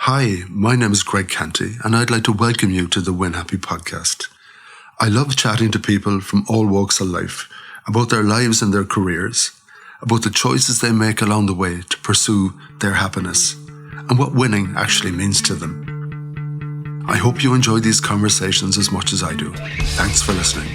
Hi, my name is Greg Canty, and I'd like to welcome you to the Win Happy podcast. I love chatting to people from all walks of life about their lives and their careers, about the choices they make along the way to pursue their happiness, and what winning actually means to them. I hope you enjoy these conversations as much as I do. Thanks for listening.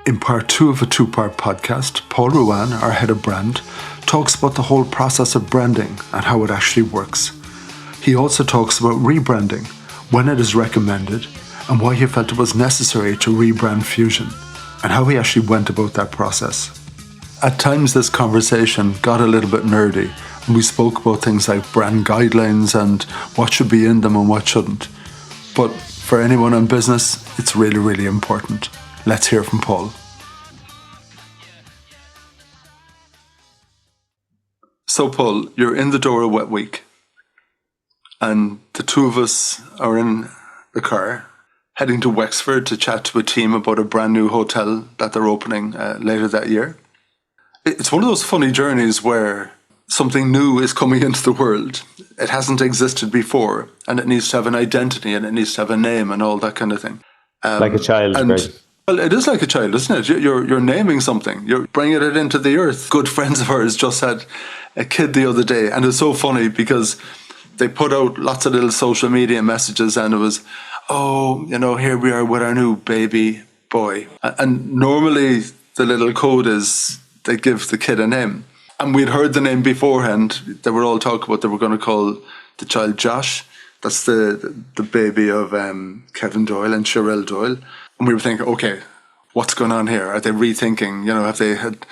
In part 2 of a 2-part podcast, Paul Ruane, our head of brand, talks about the whole process of branding and how it actually works. He also talks about rebranding, when it is recommended, and why he felt it was necessary to rebrand Fuzion, and how he actually went about that process. At times this conversation got a little bit nerdy, and we spoke about things like brand guidelines and what should be in them and what shouldn't. But for anyone in business, it's really, really important. Let's hear from Paul. So Paul, you're in the door of Wet Week, and the two of us are in the car heading to Wexford to chat to a team about a brand new hotel that they're opening later that year. It's one of those funny journeys where something new is coming into the world. It hasn't existed before, and it needs to have an identity, and it needs to have a name and all that kind of thing. Like a child, Greg. Well, it is like a child, isn't it? You're naming something. You're bringing it into the earth. Good friends of ours just had a kid the other day, and it's so funny because they put out lots of little social media messages, and it was, here we are with our new baby boy. And normally the little code is they give the kid a name. And we'd heard the name beforehand. They were all talking about they were going to call the child Josh. That's the baby of Kevin Doyle and Sherelle Doyle. And we were thinking, okay, what's going on here? Are they rethinking? Have they had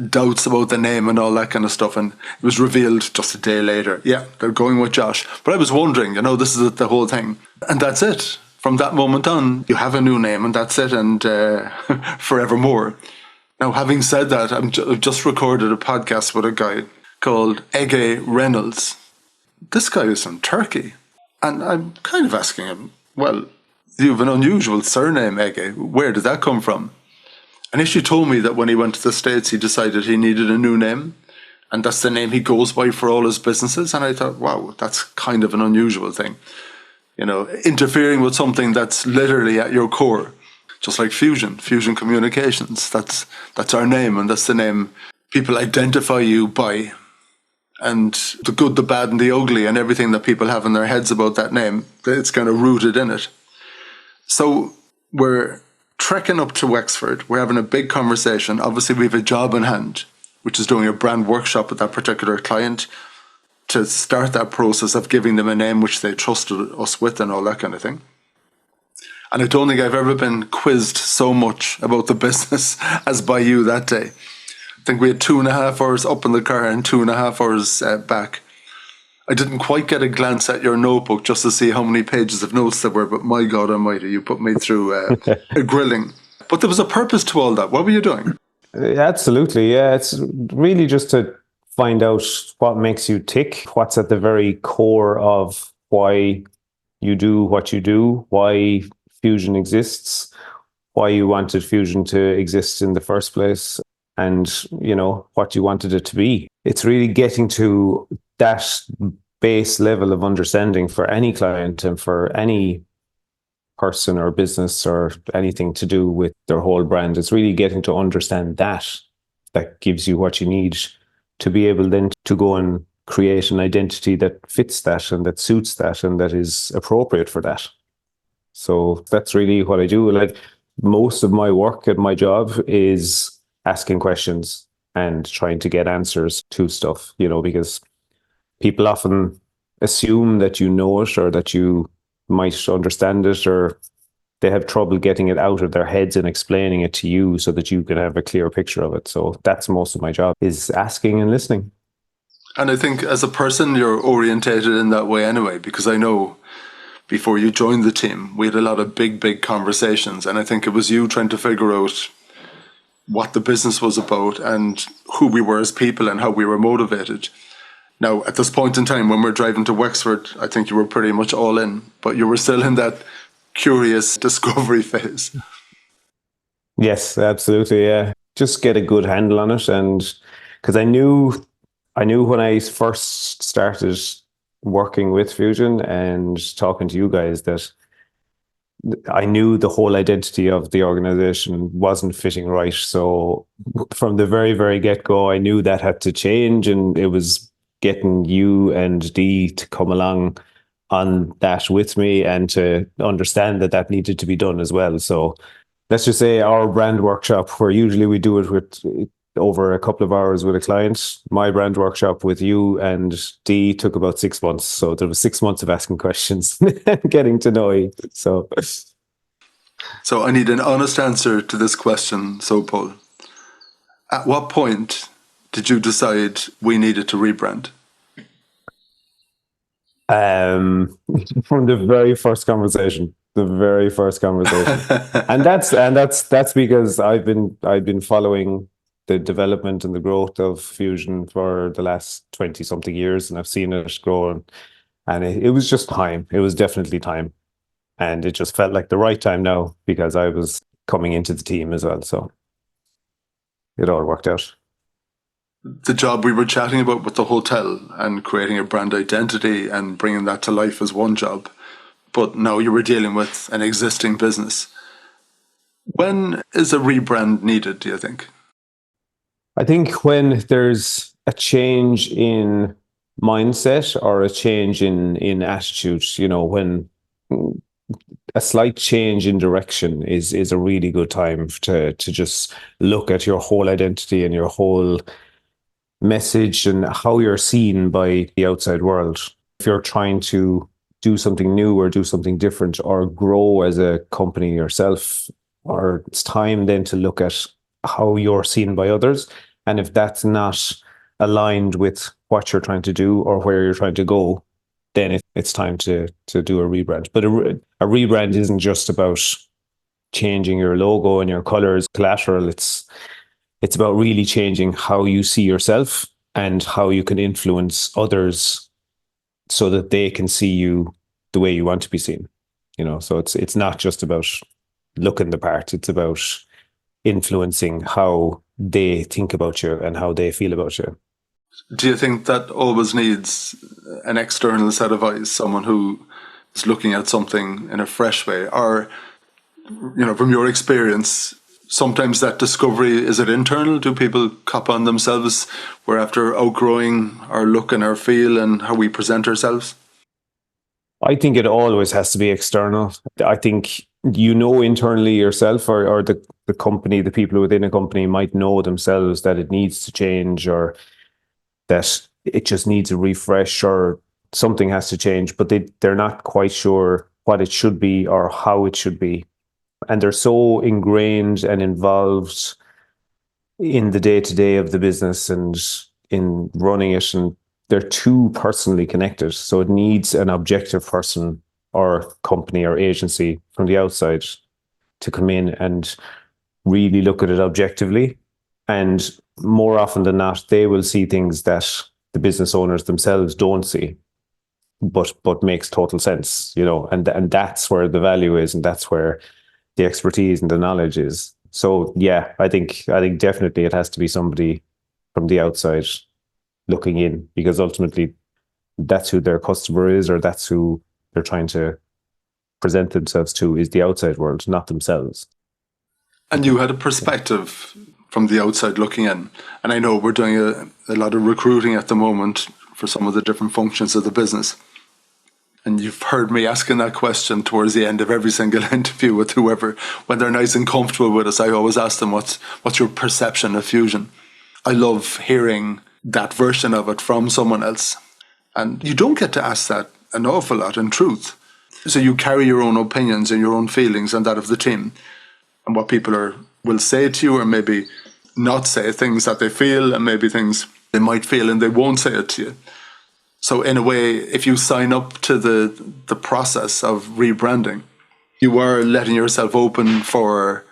doubts about the name and all that kind of stuff? And it was revealed just a day later. Yeah, they're going with Josh. But I was wondering, this is the whole thing. And that's it. From that moment on, you have a new name and that's it. And forevermore. Now, having said that, I've just recorded a podcast with a guy called Ege Reynolds. This guy is from Turkey. And I'm kind of asking him, well, you have an unusual surname, Ege. Where did that come from? And he actually told me that when he went to the States, he decided he needed a new name. And that's the name he goes by for all his businesses. And I thought, wow, that's kind of an unusual thing. Interfering with something that's literally at your core. Just like Fuzion Communications. That's our name, and that's the name people identify you by. And the good, the bad, and the ugly, and everything that people have in their heads about that name, it's kind of rooted in it. So we're trekking up to Wexford. We're having a big conversation. Obviously, we have a job in hand, which is doing a brand workshop with that particular client to start that process of giving them a name which they trusted us with and all that kind of thing. And I don't think I've ever been quizzed so much about the business as by you that day. I think we had 2.5 hours up in the car and 2.5 hours back. I didn't quite get a glance at your notebook just to see how many pages of notes there were, but my God almighty, you put me through a grilling. But there was a purpose to all that. What were you doing? Absolutely, yeah. It's really just to find out what makes you tick, what's at the very core of why you do what you do, why Fuzion exists, why you wanted Fuzion to exist in the first place, and, what you wanted it to be. It's really getting to that base level of understanding for any client and for any person or business or anything to do with their whole brand. It's really getting to understand that gives you what you need to be able then to go and create an identity that fits that and that suits that and that is appropriate for that. So that's really what I do. Like, most of my work at my job is asking questions and trying to get answers to stuff, because people often assume that you know it or that you might understand it, or they have trouble getting it out of their heads and explaining it to you so that you can have a clear picture of it. So that's most of my job, is asking and listening. And I think as a person, you're orientated in that way anyway, because I know before you joined the team, we had a lot of big conversations. And I think it was you trying to figure out what the business was about and who we were as people and how we were motivated. Now, at this point in time, when we're driving to Wexford, I think you were pretty much all in, but you were still in that curious discovery phase. Yes, absolutely. Yeah, just get a good handle on it, and because I knew when I first started working with Fuzion and talking to you guys that I knew the whole identity of the organization wasn't fitting right. So from the very, very get go, I knew that had to change, and it was getting you and Dee to come along on that with me and to understand that that needed to be done as well. So let's just say our brand workshop, where usually we do it with over a couple of hours with a client, my brand workshop with you and Dee took about 6 months. So there was 6 months of asking questions and getting to know you. So I need an honest answer to this question. So, Paul, at what point did you decide we needed to rebrand? Um, from the very first conversation, and that's because I've been following the development and the growth of Fusion for the last 20 something years, and I've seen it grow, and it was just time. It was definitely time, and it just felt like the right time now because I was coming into the team as well, so it all worked out. The job we were chatting about with the hotel and creating a brand identity and bringing that to life as one job, but now you were dealing with an existing business. When is a rebrand needed, do you think? I think when there's a change in mindset or a change in attitude, when a slight change in direction is a really good time to just look at your whole identity and your whole message and how you're seen by the outside world. If you're trying to do something new or do something different or grow as a company yourself, or it's time then to look at how you're seen by others. And if that's not aligned with what you're trying to do or where you're trying to go, then it's time to do a rebrand. But a rebrand isn't just about changing your logo and your colors, collateral. It's about really changing how you see yourself and how you can influence others so that they can see you the way you want to be seen. So it's not just about looking the part. It's about influencing how they think about you and how they feel about you. Do you think that always needs an external set of eyes, someone who is looking at something in a fresh way? Or, from your experience, sometimes that discovery, is it internal? Do people cop on themselves? We're after outgrowing our look and our feel and how we present ourselves? I think it always has to be external. I think internally yourself or the company, the people within a company might know themselves that it needs to change or that it just needs a refresh or something has to change, but they're not quite sure what it should be or how it should be. And they're so ingrained and involved in the day-to-day of the business and in running it, and they're too personally connected. So it needs an objective person or company or agency from the outside to come in and really look at it objectively. And more often than not, they will see things that the business owners themselves don't see, but makes total sense, and that's where the value is, and that's where the expertise and the knowledge is. So yeah, I think definitely it has to be somebody from the outside looking in, because ultimately that's who their customer is, or that's who they're trying to present themselves to, is the outside world, not themselves. And you had a perspective from the outside looking in. And I know we're doing a lot of recruiting at the moment for some of the different functions of the business. And you've heard me asking that question towards the end of every single interview with whoever, when they're nice and comfortable with us. I always ask them, what's your perception of Fuzion? I love hearing that version of it from someone else. And you don't get to ask that an awful lot in truth. So you carry your own opinions and your own feelings and that of the team. And what people will say to you, or maybe not say, things that they feel and maybe things they might feel and they won't say it to you. So in a way, if you sign up to the process of rebranding, you are letting yourself open for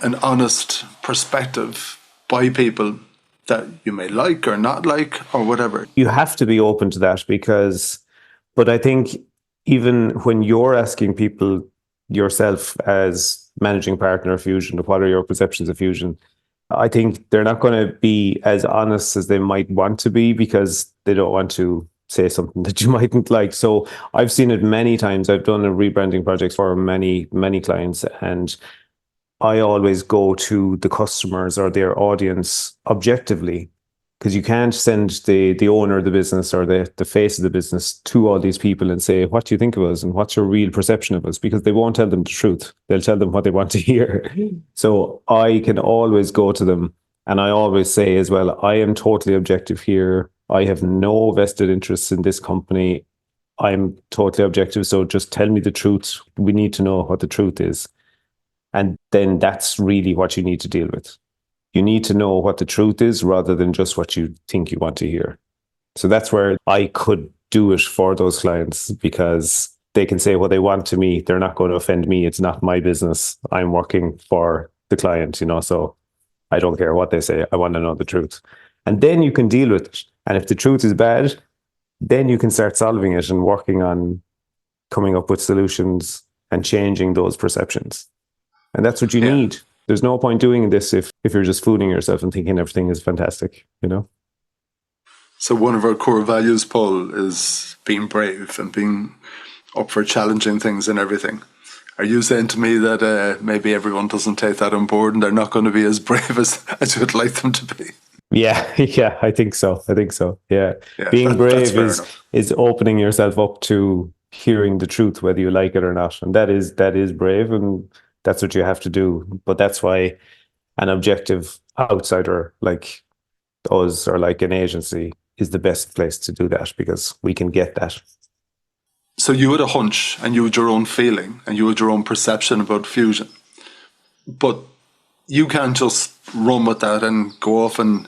an honest perspective by people that you may like or not like or whatever. You have to be open to that but I think even when you're asking people yourself as managing partner of Fuzion, what are your perceptions of Fuzion? I think they're not going to be as honest as they might want to be because they don't want to say something that you mightn't like. So I've seen it many times. I've done a rebranding project for many, many clients, and I always go to the customers or their audience objectively, because you can't send the owner of the business or the face of the business to all these people and say, what do you think of us and what's your real perception of us? Because they won't tell them the truth. They'll tell them what they want to hear. So I can always go to them, and I always say as well, I am totally objective here. I have no vested interests in this company. I'm totally objective. So just tell me the truth. We need to know what the truth is. And then that's really what you need to deal with. You need to know what the truth is rather than just what you think you want to hear. So that's where I could do it for those clients, because they can say what they want to me. They're not going to offend me. It's not my business. I'm working for the client, so I don't care what they say. I want to know the truth. And then you can deal with it. And if the truth is bad, then you can start solving it and working on coming up with solutions and changing those perceptions. And that's what you need. There's no point doing this if you're just fooling yourself and thinking everything is fantastic, So one of our core values, Paul, is being brave and being up for challenging things and everything. Are you saying to me that maybe everyone doesn't take that on board and they're not going to be as brave as you would like them to be? Yeah, I think so. Yeah. Being brave is opening yourself up to hearing the truth, whether you like it or not. And that is brave, and that's what you have to do. But that's why an objective outsider like us or like an agency is the best place to do that, because we can get that. So you had a hunch and you had your own feeling and you had your own perception about Fuzion. But you can't just run with that and go off and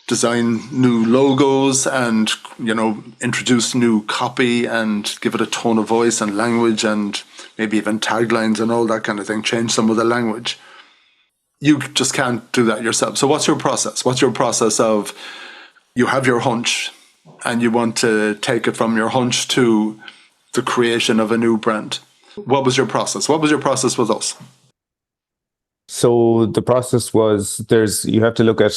design new logos and, introduce new copy and give it a tone of voice and language and maybe even taglines and all that kind of thing, change some of the language. You just can't do that yourself. So what's your process? What's your process of, you have your hunch and you want to take it from your hunch to the creation of a new brand? What was your process? What was your process with us? So the process was, you have to look at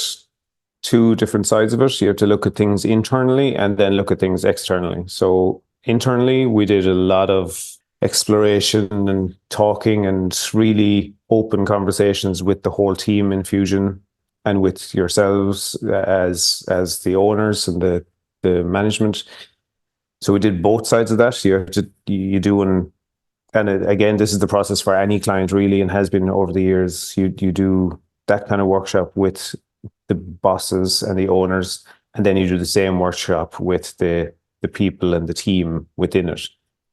two different sides of it. You have to look at things internally and then look at things externally. So internally, we did a lot of exploration and talking and really open conversations with the whole team in Fuzion and with yourselves as the owners and the management. So we did both sides of that. You do and again, this is the process for any client really, and has been over the years. You do that kind of workshop with the bosses and the owners, and then you do the same workshop with the people and the team within it,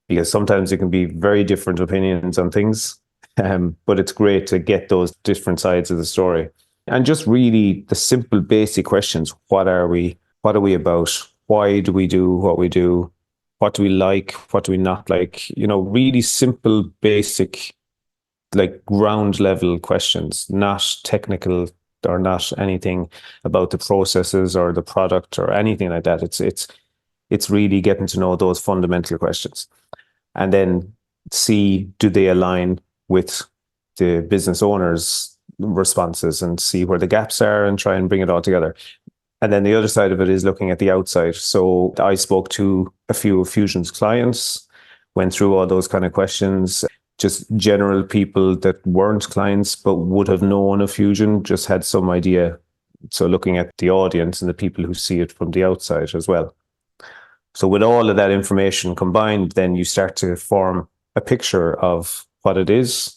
because sometimes it can be very different opinions on things, but it's great to get those different sides of the story. And just really the simple basic questions: what are we about? Why do we do what we do? What do we like? What do we not like? Really simple, basic, like ground level questions, not technical or not anything about the processes or the product or anything like that. It's really getting to know those fundamental questions, and then see, do they align with the business owners' responses, and see where the gaps are and try and bring it all together. And then the other side of it is looking at the outside. So I spoke to a few of Fuzion's clients, went through all those kind of questions, just general people that weren't clients but would have known of Fuzion, just had some idea. So looking at the audience and the people who see it from the outside as well. So with all of that information combined, then you start to form a picture of what it is,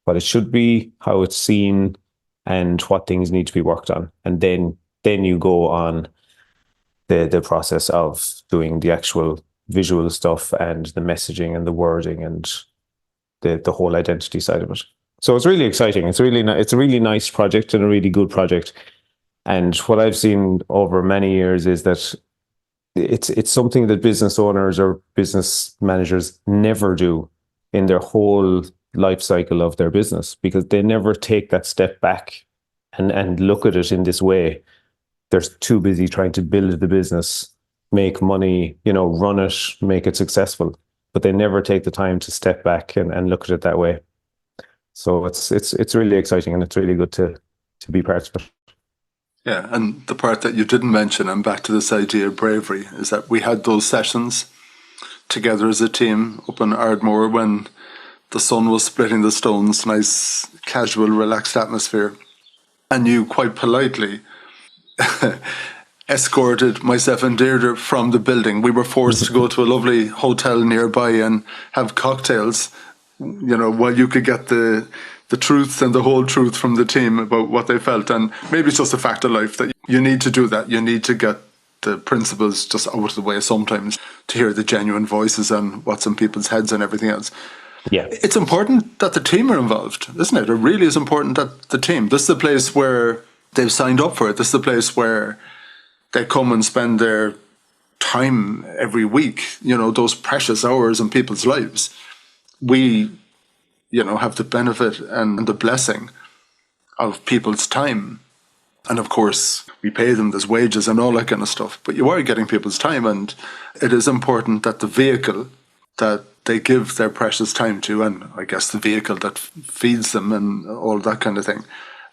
what it should be, how it's seen, and what things need to be worked on. And then you go on the process of doing the actual visual stuff and the messaging and the wording and the whole identity side of it. So it's really exciting. It's a really nice project and a really good project. And what I've seen over many years is that it's something that business owners or business managers never do in their whole life cycle of their business, because they never take that step back and look at it in this way. They're too busy trying to build the business, make money, run it, make it successful. but they never take the time to step back and look at it that way. So it's really exciting, and it's really good to be part of it. Yeah, and the part that you didn't mention, and back to this idea of bravery, is that we had those sessions together as a team up in Ardmore when the sun was splitting the stones, nice, casual, relaxed atmosphere. And you quite politely escorted myself and Deirdre from the building. We were forced to go to a lovely hotel nearby and have cocktails, while you could get the truth and the whole truth from the team about what they felt. And maybe it's just a fact of life that you need to do that. You need to get the principles just out of the way sometimes to hear the genuine voices and what's in people's heads and everything else. Yeah. It's important that the team are involved, isn't it? It really is important that the team, this is the place where they've signed up for it. This is the place where they come and spend their time every week, those precious hours in people's lives. We, have the benefit and the blessing of people's time. And of course, we pay them, there's wages and all that kind of stuff. But you are getting people's time, and it is important that the vehicle that they give their precious time to, and I guess the vehicle that feeds them and all that kind of thing,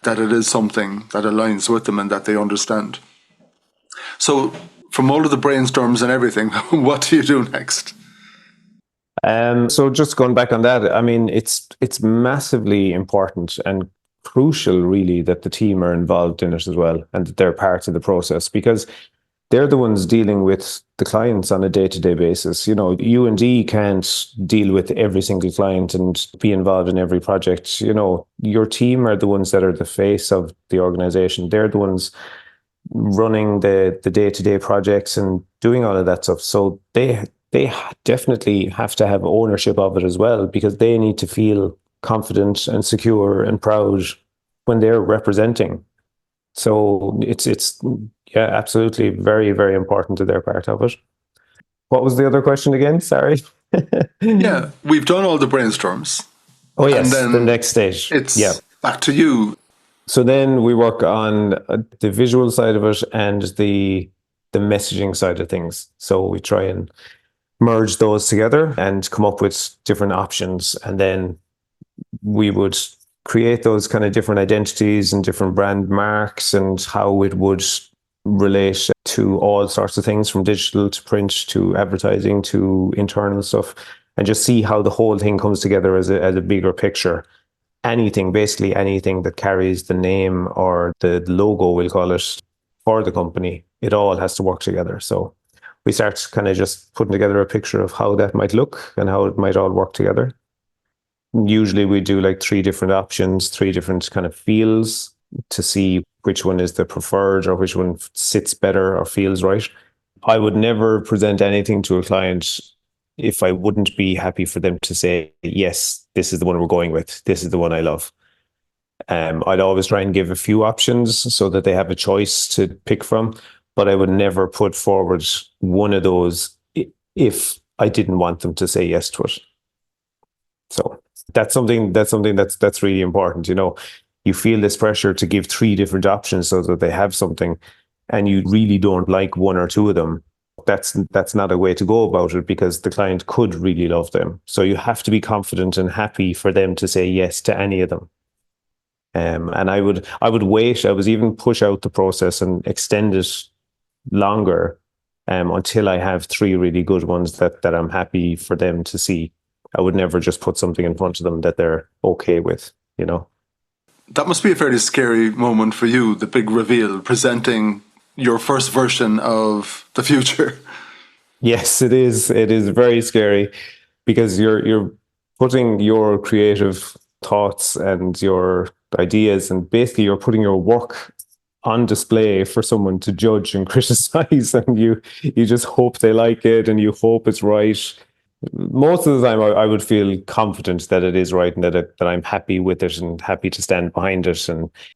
that it is something that aligns with them and that they understand. So from all of the brainstorms and everything, what do you do next? So just going back on that, I mean, it's massively important and crucial, really, that the team are involved in it as well, and that they're part of the process, because they're the ones dealing with the clients on a day-to-day basis. U&D can't deal with every single client and be involved in every project. Your team are the ones that are the face of the organization. They're the ones running the day-to-day projects and doing all of that stuff. So they definitely have to have ownership of it as well, because they need to feel confident and secure and proud when they're representing. So it's absolutely very, very important that they're part of it. What was the other question again? Sorry. Yeah, we've done all the brainstorms. Oh yes, and then the next stage. It's back to you. So then we work on the visual side of it and the messaging side of things. So we try and merge those together and come up with different options, and then we would create those kind of different identities and different brand marks and how it would relate to all sorts of things, from digital to print to advertising to internal stuff, and just see how the whole thing comes together as a bigger picture. Basically anything that carries the name or the logo, we'll call it, for the company, it all has to work together. So we start kind of just putting together a picture of how that might look and how it might all work together. Usually we do like 3 different options, 3 different kind of feels to see which one is the preferred or which one sits better or feels right. I would never present anything to a client if I wouldn't be happy for them to say, yes, this is the one we're going with. This is the one I love. I'd always try and give a few options so that they have a choice to pick from, but I would never put forward one of those if I didn't want them to say yes to it. So that's something that's really important. You feel this pressure to give 3 different options so that they have something, and you really don't like 1 or 2 of them. That's not a way to go about it, because the client could really love them. So you have to be confident and happy for them to say yes to any of them. And I would wait. I was even push out the process and extend it longer until I have 3 really good ones that I'm happy for them to see. I would never just put something in front of them that they're okay with, That must be a fairly scary moment for you, the big reveal, presenting your first version of the future. Yes, it is. It is very scary, because you're putting your creative thoughts and your ideas, and basically you're putting your work on display for someone to judge and criticize, and you just hope they like it and you hope it's right. Most of the time I would feel confident that it is right and that I'm happy with it and happy to stand behind it.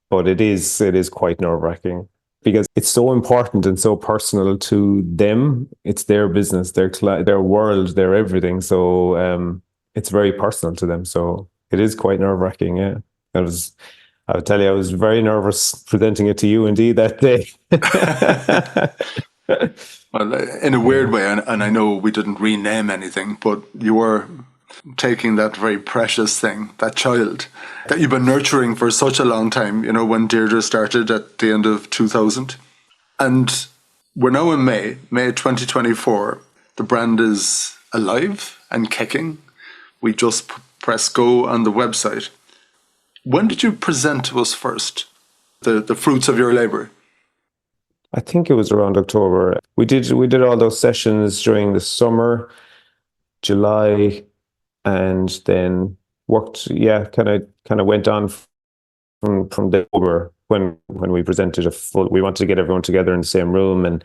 But it is quite nerve-wracking, because it's so important and so personal to them. It's their business, their world, their everything. So it's very personal to them. So it is quite nerve-wracking. Yeah, I would tell you, I was very nervous presenting it to you, indeed, that day. Well, in a weird way, and I know we didn't rename anything, but you were taking that very precious thing, that child that you've been nurturing for such a long time, when Deirdre started at the end of 2000. And we're now in May 2024. The brand is alive and kicking. We just press go on the website. When did you present to us first the fruits of your labor? I think it was around October. We did all those sessions during the summer, July, and then worked. Yeah, kind of went on from the October when we presented a full. We wanted to get everyone together in the same room and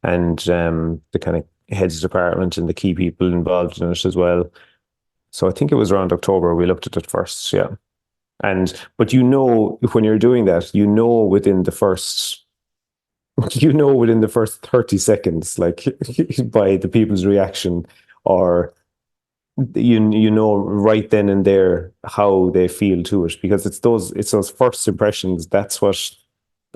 the kind of heads of department and the key people involved in it as well. So I think it was around October we looked at it first. Yeah, but when you're doing that, within the first. 30 seconds, like by the people's reaction, or right then and there how they feel to it, because it's those first impressions. That's what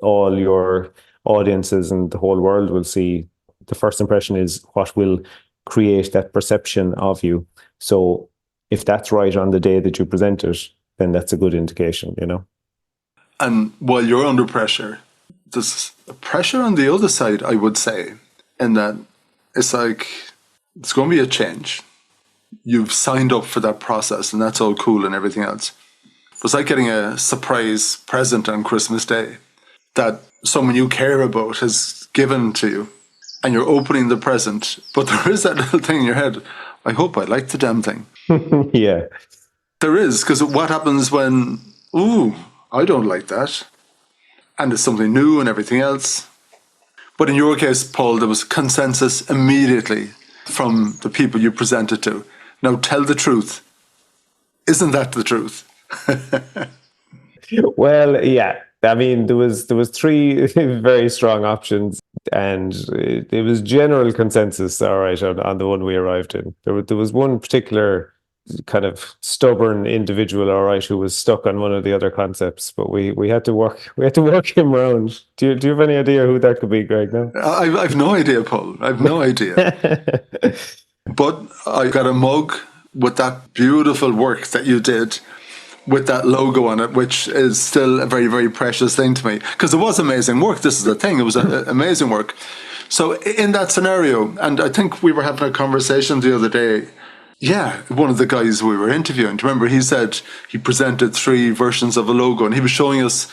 all your audiences and the whole world will see. The first impression is what will create that perception of you. So if that's right on the day that you present it, then that's a good indication, And while you're under pressure, there's pressure on the other side, I would say, in that it's like, it's going to be a change. You've signed up for that process, and that's all cool and everything else. It's like getting a surprise present on Christmas Day that someone you care about has given to you, and you're opening the present, but there is that little thing in your head, I hope I like the damn thing. Yeah. There is, because what happens when, ooh, I don't like that, and it's something new and everything else. But in your case, Paul, there was consensus immediately from the people you presented to. Now tell the truth. Isn't that the truth? Well, yeah. I mean, there was three very strong options, and it was general consensus. All right, on the one we arrived in. There was one particular kind of stubborn individual, all right, who was stuck on one of the other concepts, but we had to work him around. Do you have any idea who that could be, Greg? No, I've no idea, Paul. I've no idea. But I got a mug with that beautiful work that you did with that logo on it, which is still a very, very precious thing to me, because it was amazing work. This is the thing. It was amazing work. So in that scenario, and I think we were having a conversation the other day. Yeah, one of the guys we were interviewing, do you remember, he said he presented 3 versions of a logo, and he was showing us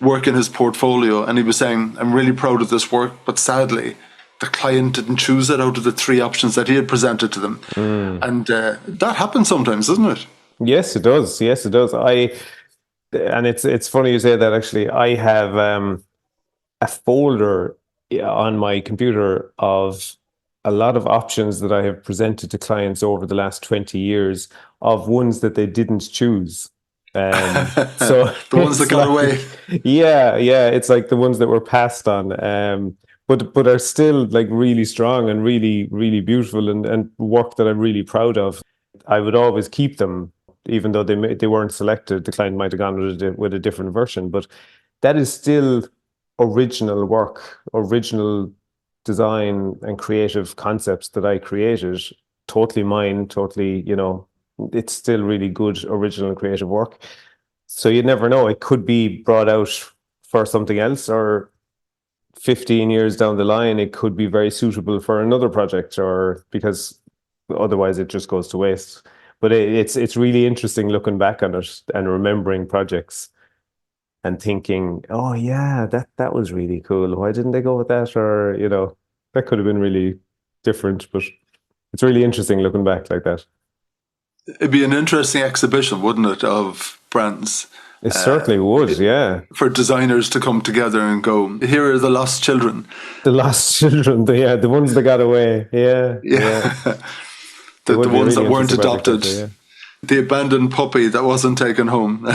work in his portfolio, and he was saying, I'm really proud of this work, but sadly, the client didn't choose it out of the 3 options that he had presented to them. And that happens sometimes, doesn't it? Yes, it does. Yes, it does. And it's funny you say that. Actually, I have a folder on my computer of a lot of options that I have presented to clients over the last 20 years of ones that they didn't choose. So the ones that got away. Yeah, it's like the ones that were passed on, but are still like really strong and really, really beautiful and work that I'm really proud of. I would always keep them, even though they weren't selected. The client might have gone with a different version, but that is still original work, original design and creative concepts that I created, totally mine, totally, it's still really good original creative work. So you never know, it could be brought out for something else, or 15 years down the line it could be very suitable for another project, or because otherwise it just goes to waste. But it's really interesting looking back on it and remembering projects and thinking, oh yeah, that was really cool. Why didn't they go with that? Or, that could have been really different. But it's really interesting looking back like that. It'd be an interesting exhibition, wouldn't it, of brands? It certainly would, yeah. For designers to come together and go, here are the lost children. The lost children, the ones that got away. Yeah. The ones that weren't adopted. Yeah. The abandoned puppy that wasn't taken home.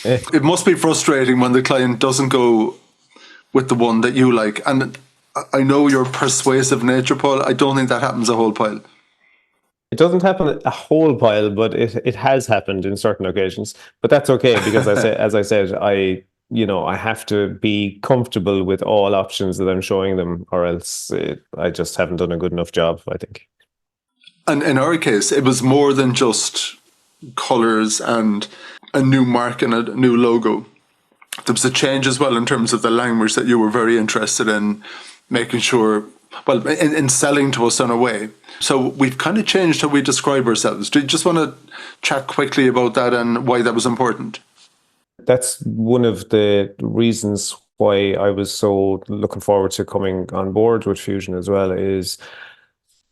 It must be frustrating when the client doesn't go with the one that you like. And I know your persuasive nature, Paul. I don't think that happens a whole pile. It doesn't happen a whole pile, but it has happened in certain occasions. But that's okay, because as I said, I have to be comfortable with all options that I'm showing them, or else I just haven't done a good enough job, I think. And in our case, it was more than just colors and a new mark and a new logo. There was a change as well in terms of the language that you were very interested in making sure, well, in selling to us in a way. So we've kind of changed how we describe ourselves. Do you just want to chat quickly about that and why that was important? That's one of the reasons why I was so looking forward to coming on board with Fuzion as well is,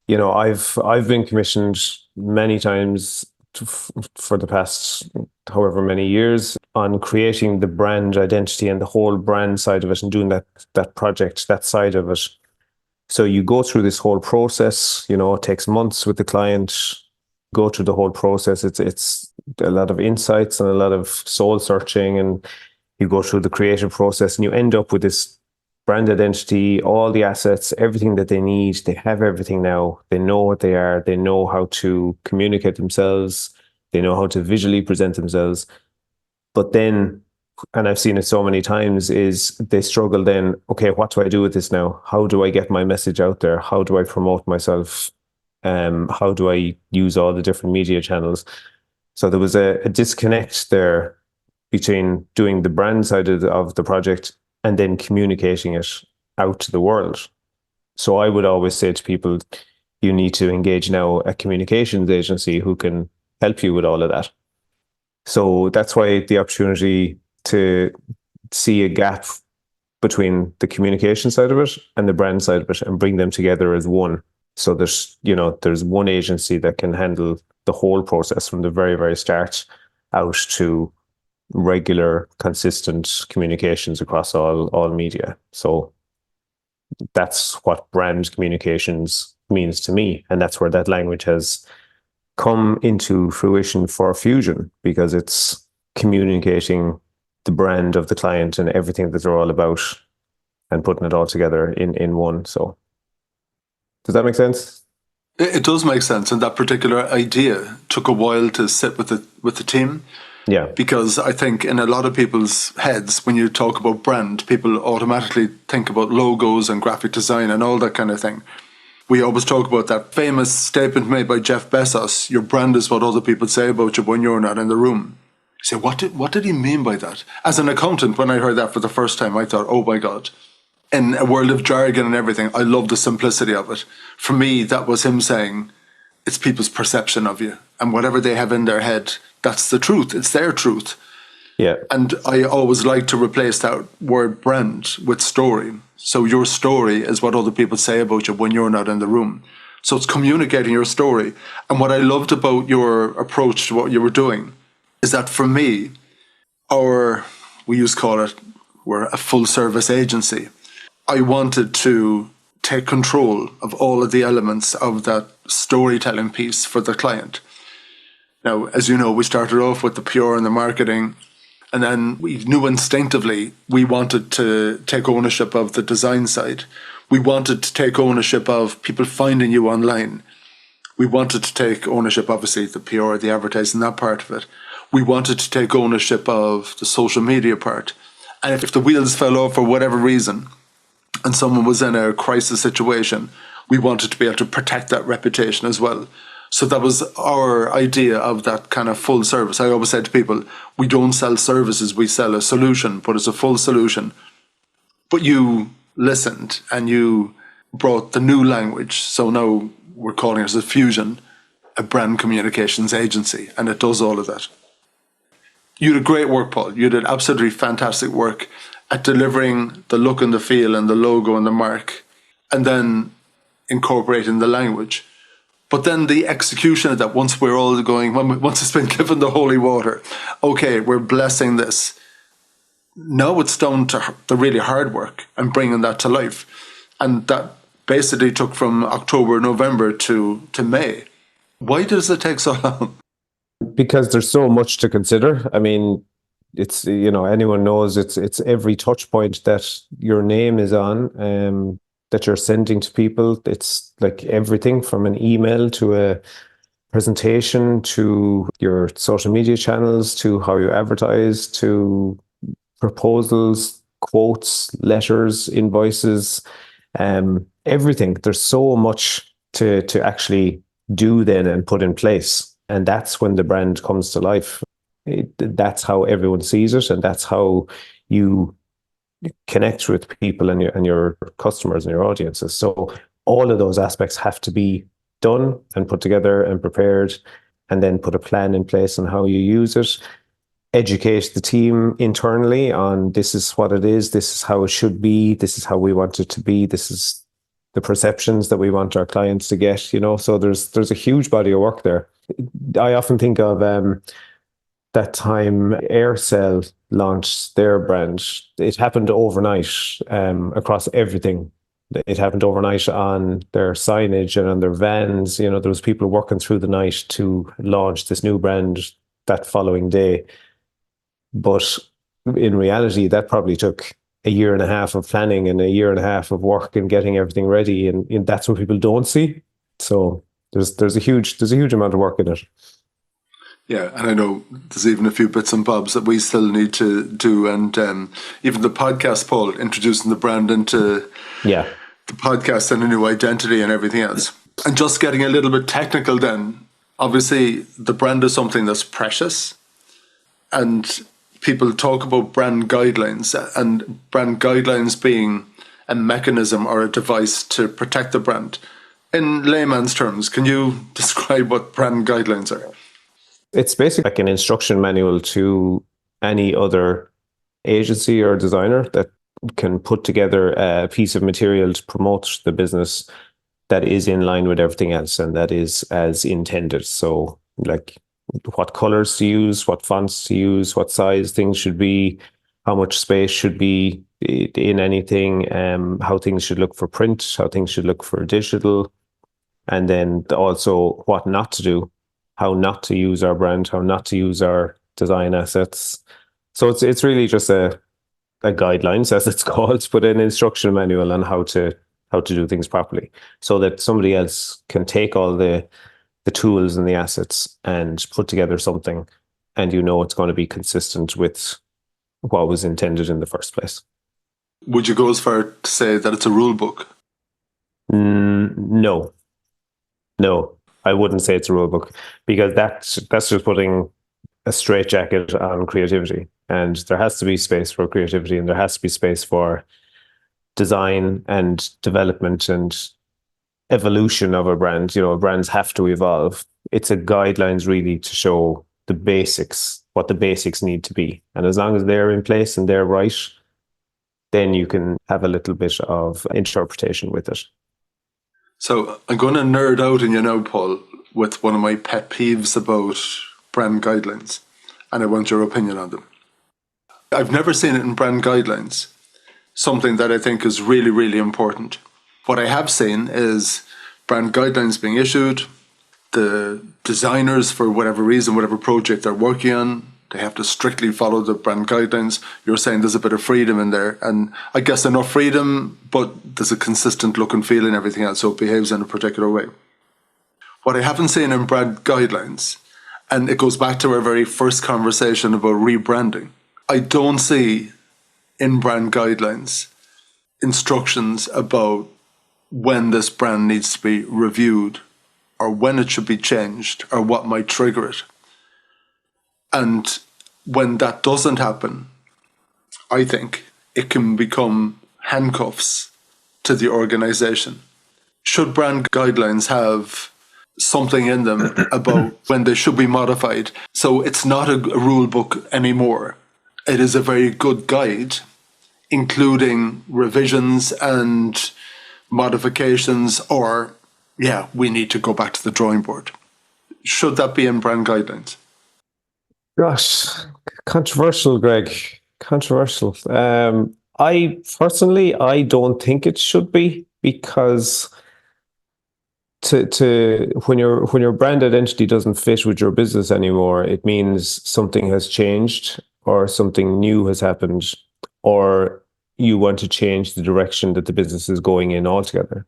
I've been commissioned many times for the past however many years on creating the brand identity and the whole brand side of it and doing that project, that side of it. So you go through this whole process, it takes months with the client, go through the whole process. It's a lot of insights and a lot of soul searching, and you go through the creative process and you end up with this brand identity, all the assets, everything that they need. They have everything now. They know what they are. They know how to communicate themselves. They know how to visually present themselves. But then, and I've seen it so many times, is they struggle then, okay, what do I do with this now? How do I get my message out there? How do I promote myself? How do I use all the different media channels? So there was a disconnect there between doing the brand side of the project and then communicating it out to the world. So I would always say to people, you need to engage now a communications agency who can help you with all of that. So that's why the opportunity to see a gap between the communication side of it and the brand side of it and bring them together as one. So there's one agency that can handle the whole process from the very, very start out to regular, consistent communications across all media. So that's what brand communications means to me. And that's where that language has come into fruition for Fuzion, because it's communicating the brand of the client and everything that they're all about and putting it all together in one. So does that make sense? It does make sense. And that particular idea took a while to sit with the team. Yeah. Because I think in a lot of people's heads, when you talk about brand, people automatically think about logos and graphic design and all that kind of thing. We always talk about that famous statement made by Jeff Bezos: your brand is what other people say about you when you're not in the room. You say, what did he mean by that? As an accountant, when I heard that for the first time, I thought, oh my God. In a world of jargon and everything, I love the simplicity of it. For me, that was him saying, it's people's perception of you. And whatever they have in their head, that's the truth. It's their truth. Yeah. And I always like to replace that word brand with story. So your story is what other people say about you when you're not in the room. So it's communicating your story. And what I loved about your approach to what you were doing is that for me, we used to call it, we're a full service agency. I wanted to take control of all of the elements of that storytelling piece for the client. Now, as you know, we started off with the PR and the marketing, and then we knew instinctively we wanted to take ownership of the design side. We wanted to take ownership of people finding you online. We wanted to take ownership, obviously, the PR, the advertising, that part of it. We wanted to take ownership of the social media part. And if the wheels fell off for whatever reason, and someone was in a crisis situation, we wanted to be able to protect that reputation as well. So that was our idea of that kind of full service. I always said to people, we don't sell services, we sell a solution, but it's a full solution. But you listened and you brought the new language. So now we're calling it as a Fuzion, a brand communications agency, and it does all of that. You did great work, Paul. You did absolutely fantastic work at delivering the look and the feel and the logo and the mark, and then incorporating the language. But then the execution of that, once we're all going, once it's been given the holy water, okay, we're blessing this. Now it's down to the really hard work and bringing that to life. And that basically took from October, November to May. Why does it take so long? Because there's so much to consider. I mean, it's, anyone knows it's every touch point that your name is on, that you're sending to people. It's like everything from an email to a presentation to your social media channels to how you advertise to proposals, quotes, letters, invoices, everything. There's so much to actually do then and put in place. And that's when the brand comes to life. That's how everyone sees it, and that's how you connect with people and your customers and your audiences. So all of those aspects have to be done and put together and prepared, and then put a plan in place on how you use it. Educate the team internally on this is what it is, this is how it should be, this is how we want it to be, this is the perceptions that we want our clients to get, So there's a huge body of work there. I often think of that time Aircell launched their brand. It happened overnight across everything. It happened overnight on their signage and on their vans. There was people working through the night to launch this new brand that following day. But in reality, that probably took a year and a half of planning and a year and a half of work and getting everything ready. And that's what people don't see. So there's a huge amount of work in it. Yeah, and I know there's even a few bits and bobs that we still need to do, and even the podcast, Paul, introducing the brand into the podcast and a new identity and everything else. And just getting a little bit technical then, obviously the brand is something that's precious, and people talk about brand guidelines, and brand guidelines being a mechanism or a device to protect the brand. In layman's terms, can you describe what brand guidelines are? It's basically like an instruction manual to any other agency or designer that can put together a piece of material to promote the business that is in line with everything else and that is as intended. So like what colors to use, what fonts to use, what size things should be, how much space should be in anything, how things should look for print, how things should look for digital, and then also what not to do, how not to use our brand, how not to use our design assets. So it's really just a guidelines, as it's called, but an instruction manual on how to do things properly, so that somebody else can take all the tools and the assets and put together something, and it's going to be consistent with what was intended in the first place. Would you go as far to say that it's a rule book? No, I wouldn't say it's a rule book, because that's just putting a straitjacket on creativity. And there has to be space for creativity, and there has to be space for design and development and evolution of a brand. Brands have to evolve. It's a guidelines really to show the basics, what the basics need to be. And as long as they're in place and they're right, then you can have a little bit of interpretation with it. So I'm going to nerd out in you now, Paul, with one of my pet peeves about brand guidelines, and I want your opinion on them. I've never seen it in brand guidelines, something that I think is really, really important. What I have seen is brand guidelines being issued. The designers, for whatever reason, whatever project they're working on, they have to strictly follow the brand guidelines. You're saying there's a bit of freedom in there, and I guess enough freedom, but there's a consistent look and feel and everything else, so it behaves in a particular way. What I haven't seen in brand guidelines, and it goes back to our very first conversation about rebranding, I don't see in brand guidelines instructions about when this brand needs to be reviewed, or when it should be changed, or what might trigger it. And when that doesn't happen, I think it can become handcuffs to the organization. Should brand guidelines have something in them about when they should be modified? So it's not a rule book anymore. It is a very good guide, including revisions and modifications, or, we need to go back to the drawing board. Should that be in brand guidelines? Gosh, controversial, Greg. Controversial. I don't think it should be, because to when your brand identity doesn't fit with your business anymore, it means something has changed or something new has happened, or you want to change the direction that the business is going in altogether.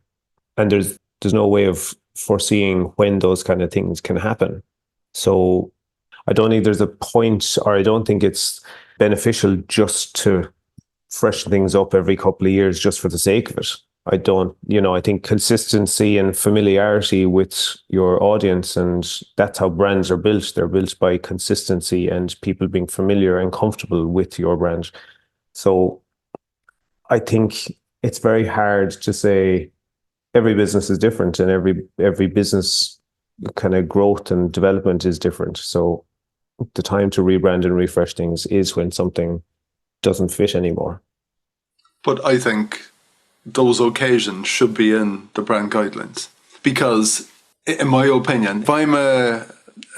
And there's no way of foreseeing when those kind of things can happen. So I don't think there's a point, or I don't think it's beneficial just to freshen things up every couple of years just for the sake of it. I don't, I think consistency and familiarity with your audience, and that's how brands are built. They're built by consistency and people being familiar and comfortable with your brand. So I think it's very hard to say every business is different, and every business kind of growth and development is different. So the time to rebrand and refresh things is when something doesn't fit anymore. But I think those occasions should be in the brand guidelines, because in my opinion, if I'm a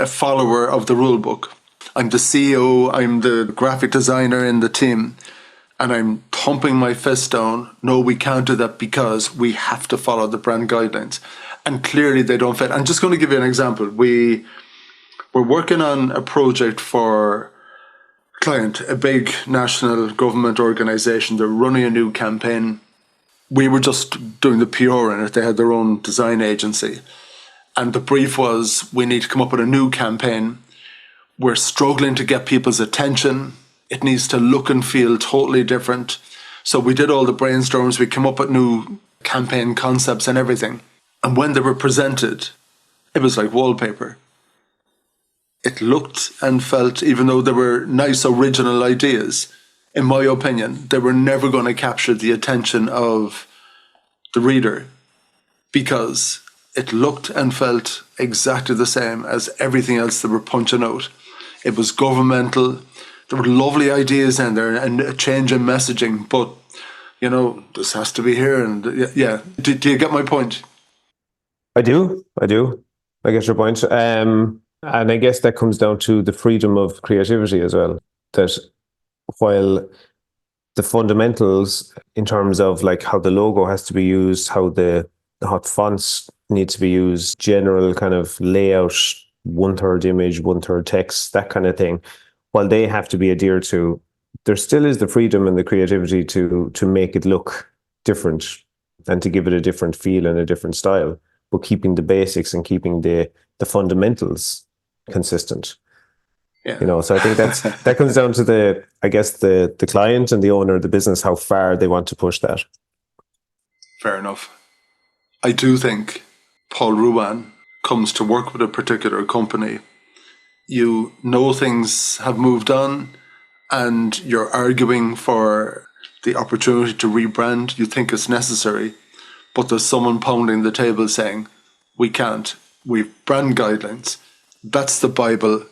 follower of the rule book, I'm the CEO, I'm the graphic designer in the team, and I'm thumping my fist down, no, we can't do that because we have to follow the brand guidelines. And clearly they don't fit. I'm just going to give you an example. We're working on a project for a client, a big national government organization. They're running a new campaign. We were just doing the PR in it. They had their own design agency. And the brief was, we need to come up with a new campaign. We're struggling to get people's attention. It needs to look and feel totally different. So we did all the brainstorms. We came up with new campaign concepts and everything. And when they were presented, it was like wallpaper. It looked and felt, even though they were nice original ideas, in my opinion, they were never going to capture the attention of the reader, because it looked and felt exactly the same as everything else they were punching out. It was governmental. There were lovely ideas in there and a change in messaging, but, this has to be here. And yeah, do you get my point? I do. I get your point. And I guess that comes down to the freedom of creativity as well. That while the fundamentals in terms of like how the logo has to be used, how the hot fonts need to be used, general kind of layout, 1/3 image, 1/3 text, that kind of thing, while they have to be adhered to, there still is the freedom and the creativity to make it look different and to give it a different feel and a different style, but keeping the basics and keeping the fundamentals consistent. Yeah. So I think that comes down to the client and the owner of the business, how far they want to push that. Fair enough. I do think Paul Ruane comes to work with a particular company. You know things have moved on and you're arguing for the opportunity to rebrand. You think it's necessary, but there's someone pounding the table saying, we can't. We've brand guidelines. That's the Bible,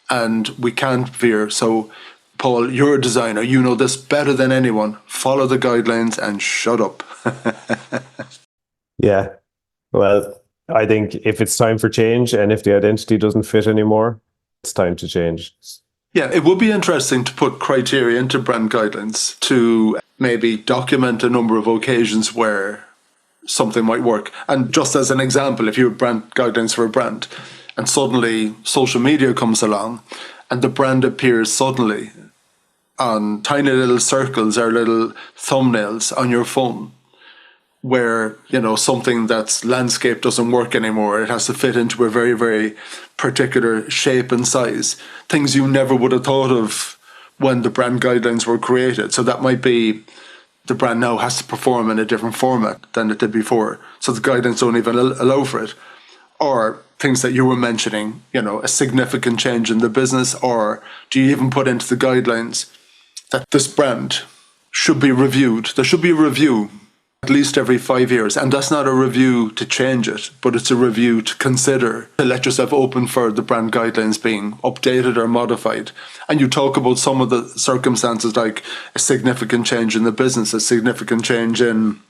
and we can't veer. So, Paul, you're a designer. You know this better than anyone. Follow the guidelines and shut up. Yeah. Well, I think if it's time for change and if the identity doesn't fit anymore, it's time to change. Yeah, it would be interesting to put criteria into brand guidelines to maybe document a number of occasions where something might work. And just as an example, if you have brand guidelines for a brand and suddenly social media comes along and the brand appears suddenly on tiny little circles or little thumbnails on your phone, where, something that's landscape doesn't work anymore. It has to fit into a very, very particular shape and size. Things you never would have thought of when the brand guidelines were created. So that might be the brand now has to perform in a different format than it did before. So the guidelines don't even allow for it. Or things that you were mentioning, a significant change in the business, or do you even put into the guidelines that this brand should be reviewed? There should be a review at least every 5 years. And that's not a review to change it, but it's a review to consider, to let yourself open for the brand guidelines being updated or modified. And you talk about some of the circumstances like a significant change in the business, a significant change in,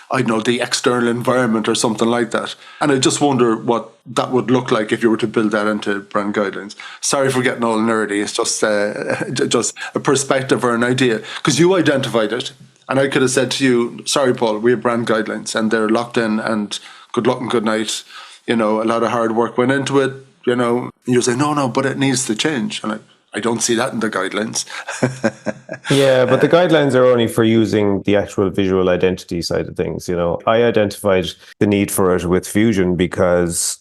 the external environment or something like that. And I just wonder what that would look like if you were to build that into brand guidelines. Sorry for getting all nerdy. It's just a perspective or an idea, because you identified it. And I could have said to you, sorry, Paul, we have brand guidelines and they're locked in and good luck and good night. A lot of hard work went into it, and you're saying, no, but it needs to change. And I don't see that in the guidelines. Yeah, but the guidelines are only for using the actual visual identity side of things. I identified the need for it with Fuzion because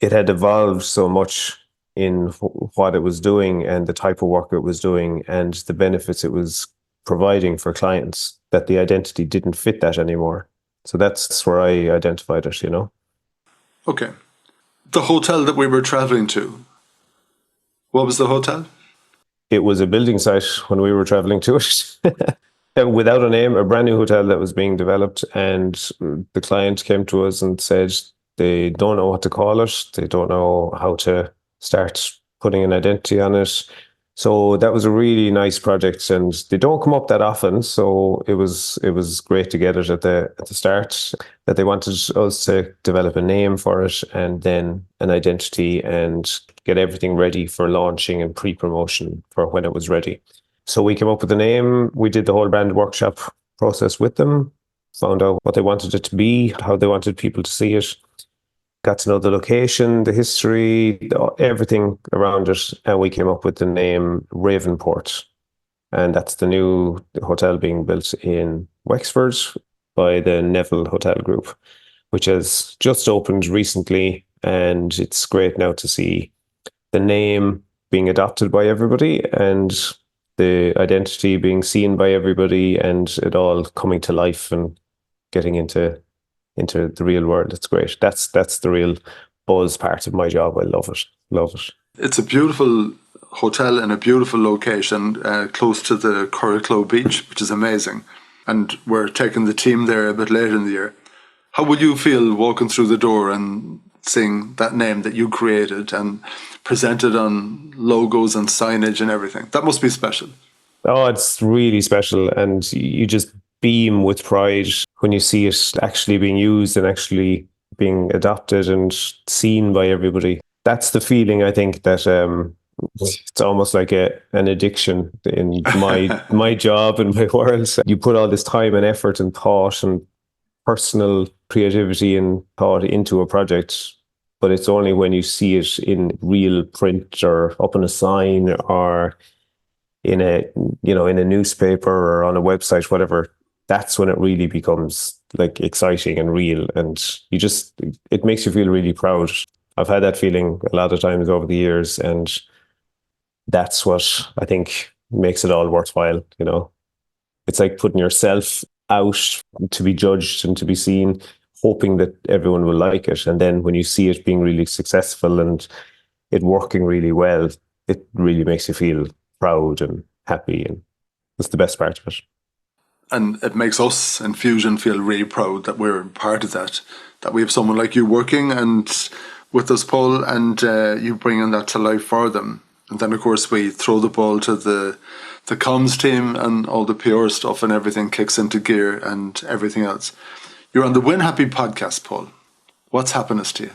it had evolved so much in what it was doing and the type of work it was doing and the benefits it was providing for clients, that the identity didn't fit that anymore. So that's where I identified it, you know. Okay. The hotel that we were traveling to, what was the hotel? It was a building site when we were traveling to it. Without a name, a brand new hotel that was being developed. And the client came to us and said they don't know what to call it. They don't know how to start putting an identity on it. So that was a really nice project, and they don't come up that often. So it was great to get it at the start. That they wanted us to develop a name for it, and then an identity, and get everything ready for launching and pre-promotion for when it was ready. So we came up with a name. We did the whole brand workshop process with them, found out what they wanted it to be, how they wanted people to see it, got to know the location, the history, everything around it, and we came up with the name Ravenport. And that's the new hotel being built in Wexford by the Neville Hotel Group, which has just opened recently. And it's great now to see the name being adopted by everybody and the identity being seen by everybody, and it all coming to life and getting into the real world. It's great. That's the real buzz part of my job. I love it. Love it. It's a beautiful hotel in a beautiful location, close to the Curracloe Beach, which is amazing. And we're taking the team there a bit later in the year. How would you feel walking through the door and seeing that name that you created and presented on logos and signage and everything? That must be special. Oh, it's really special. And you just beam with pride when you see it actually being used and actually being adopted and seen by everybody. That's the feeling, I think, that it's almost like an addiction in my job and my world. You put all this time and effort and thought and personal creativity and thought into a project, but it's only when you see it in real print or up on a sign or in a newspaper or on a website, whatever, that's when it really becomes like exciting and real. And it makes you feel really proud. I've had that feeling a lot of times over the years, and that's what I think makes it all worthwhile. It's like putting yourself out to be judged and to be seen, hoping that everyone will like it. And then when you see it being really successful and it working really well, it really makes you feel proud and happy. And that's the best part of it. And it makes us in Fuzion feel really proud that we're part of that we have someone like you working and with us, Paul, and you bringing that to life for them. And then, of course, we throw the ball to the comms team, and all the PR stuff and everything kicks into gear and everything else. You're on the Win Happy podcast, Paul. What's happiness to you?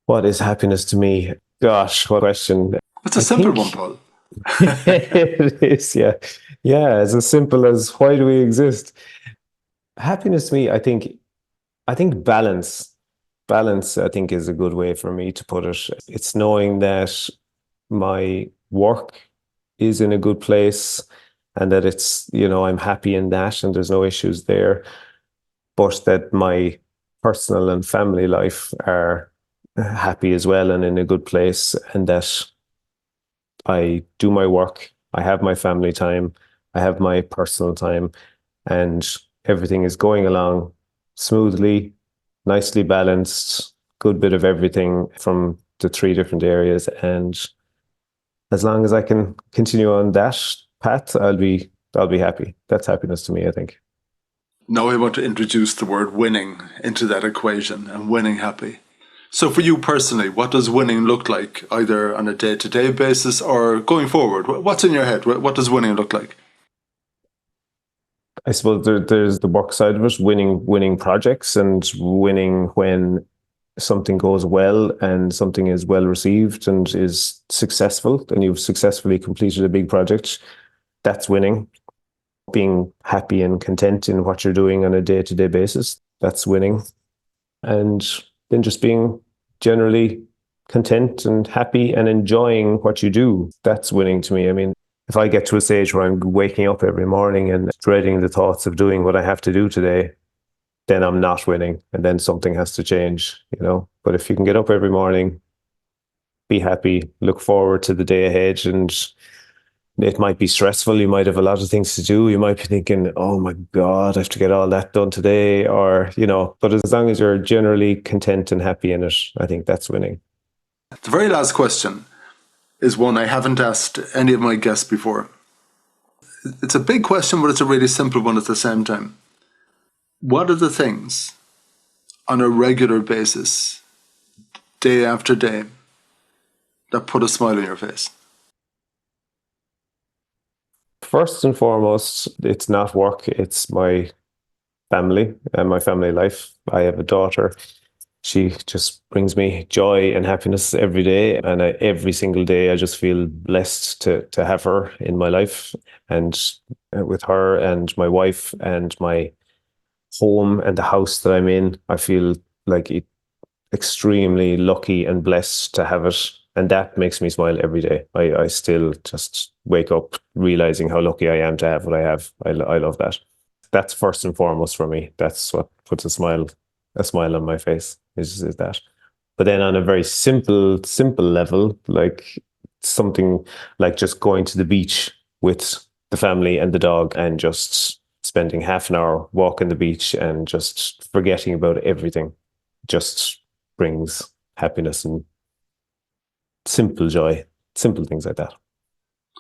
What is happiness to me? Gosh, what question. It's a simple one, Paul. It is, yeah. Yeah, as simple as why do we exist? Happiness to me, I think balance. Balance, I think, is a good way for me to put it. It's knowing that my work is in a good place and that it's, I'm happy in that and there's no issues there, but that my personal and family life are happy as well and in a good place, and that I do my work, I have my family time, I have my personal time, and everything is going along smoothly, nicely balanced, good bit of everything from the three different areas. And as long as I can continue on that path, I'll be happy. That's happiness to me, I think. Now I want to introduce the word winning into that equation, and winning happy. So for you personally, what does winning look like, either on a day-to-day basis or going forward? What's in your head? What does winning look like? I suppose there's the work side of it, winning projects and winning when something goes well and something is well received and is successful, and you've successfully completed a big project. That's winning. Being happy and content in what you're doing on a day-to-day basis, that's winning. And then just being generally content and happy and enjoying what you do, that's winning to me. I mean, if I get to a stage where I'm waking up every morning and dreading the thoughts of doing what I have to do today, then I'm not winning, and then something has to change. But if you can get up every morning be happy, look forward to the day ahead. And it might be stressful. You might have a lot of things to do. You might be thinking, oh my God, I have to get all that done today. Or, but as long as you're generally content and happy in it, I think that's winning. The very last question is one I haven't asked any of my guests before. It's a big question, but it's a really simple one at the same time. What are the things on a regular basis, day after day, that put a smile on your face? First and foremost, it's not work, it's my family and my family life. I have a daughter. She just brings me joy and happiness every day. And every single day, I just feel blessed to have her in my life. And with her and my wife and my home and the house that I'm in, I feel like extremely lucky and blessed to have it. And that makes me smile every day. I still just wake up realizing how lucky I am to have what I have. I love that. That's first and foremost for me. That's what puts a smile on my face is that. But then on a very simple level, like something like just going to the beach with the family and the dog and just spending half an hour walking the beach and just forgetting about everything just brings happiness and simple joy, simple things like that.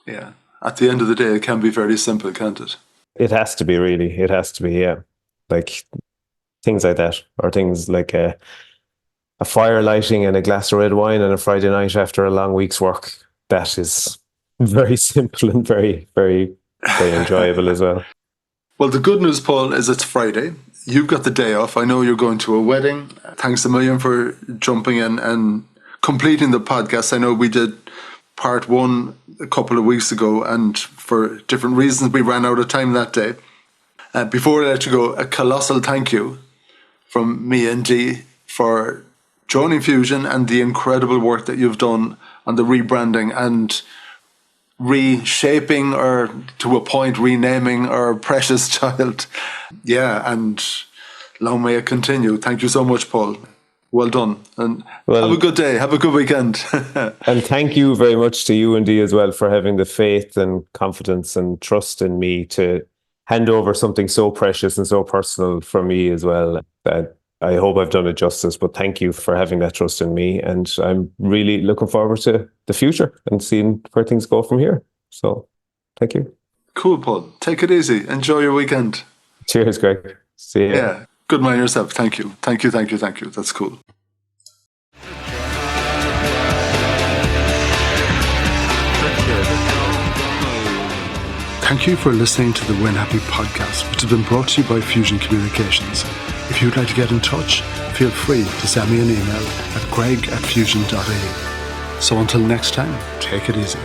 Yeah. At the end of the day, it can be very simple, can't it? It has to be, really. It has to be, yeah. Like things like that, or things like a fire lighting and a glass of red wine on a Friday night after a long week's work. That is very simple and very, very, very enjoyable as well. Well, the good news, Paul, is it's Friday. You've got the day off. I know you're going to a wedding. Thanks a million for jumping in and completing the podcast. I know we did part one a couple of weeks ago, and for different reasons, we ran out of time that day. Before I let you go, a colossal thank you from me and Dee for joining Fuzion and the incredible work that you've done on the rebranding and reshaping, or to a point renaming, our precious child. Yeah, and long may it continue. Thank you so much, Paul. Well done. And have a good day. Have a good weekend. And thank you very much to you and Dee as well for having the faith and confidence and trust in me to hand over something so precious and so personal for me as well. I hope I've done it justice, but thank you for having that trust in me. And I'm really looking forward to the future and seeing where things go from here. So thank you. Cool, Paul. Take it easy. Enjoy your weekend. Cheers, Greg. See you. Yeah. Good man yourself. Thank you. Thank you. Thank you. Thank you. That's cool. Thank you for listening to the Win Happy podcast, which has been brought to you by Fuzion Communications. If you'd like to get in touch, feel free to send me an email at greg@fuzion.ie. So until next time, take it easy.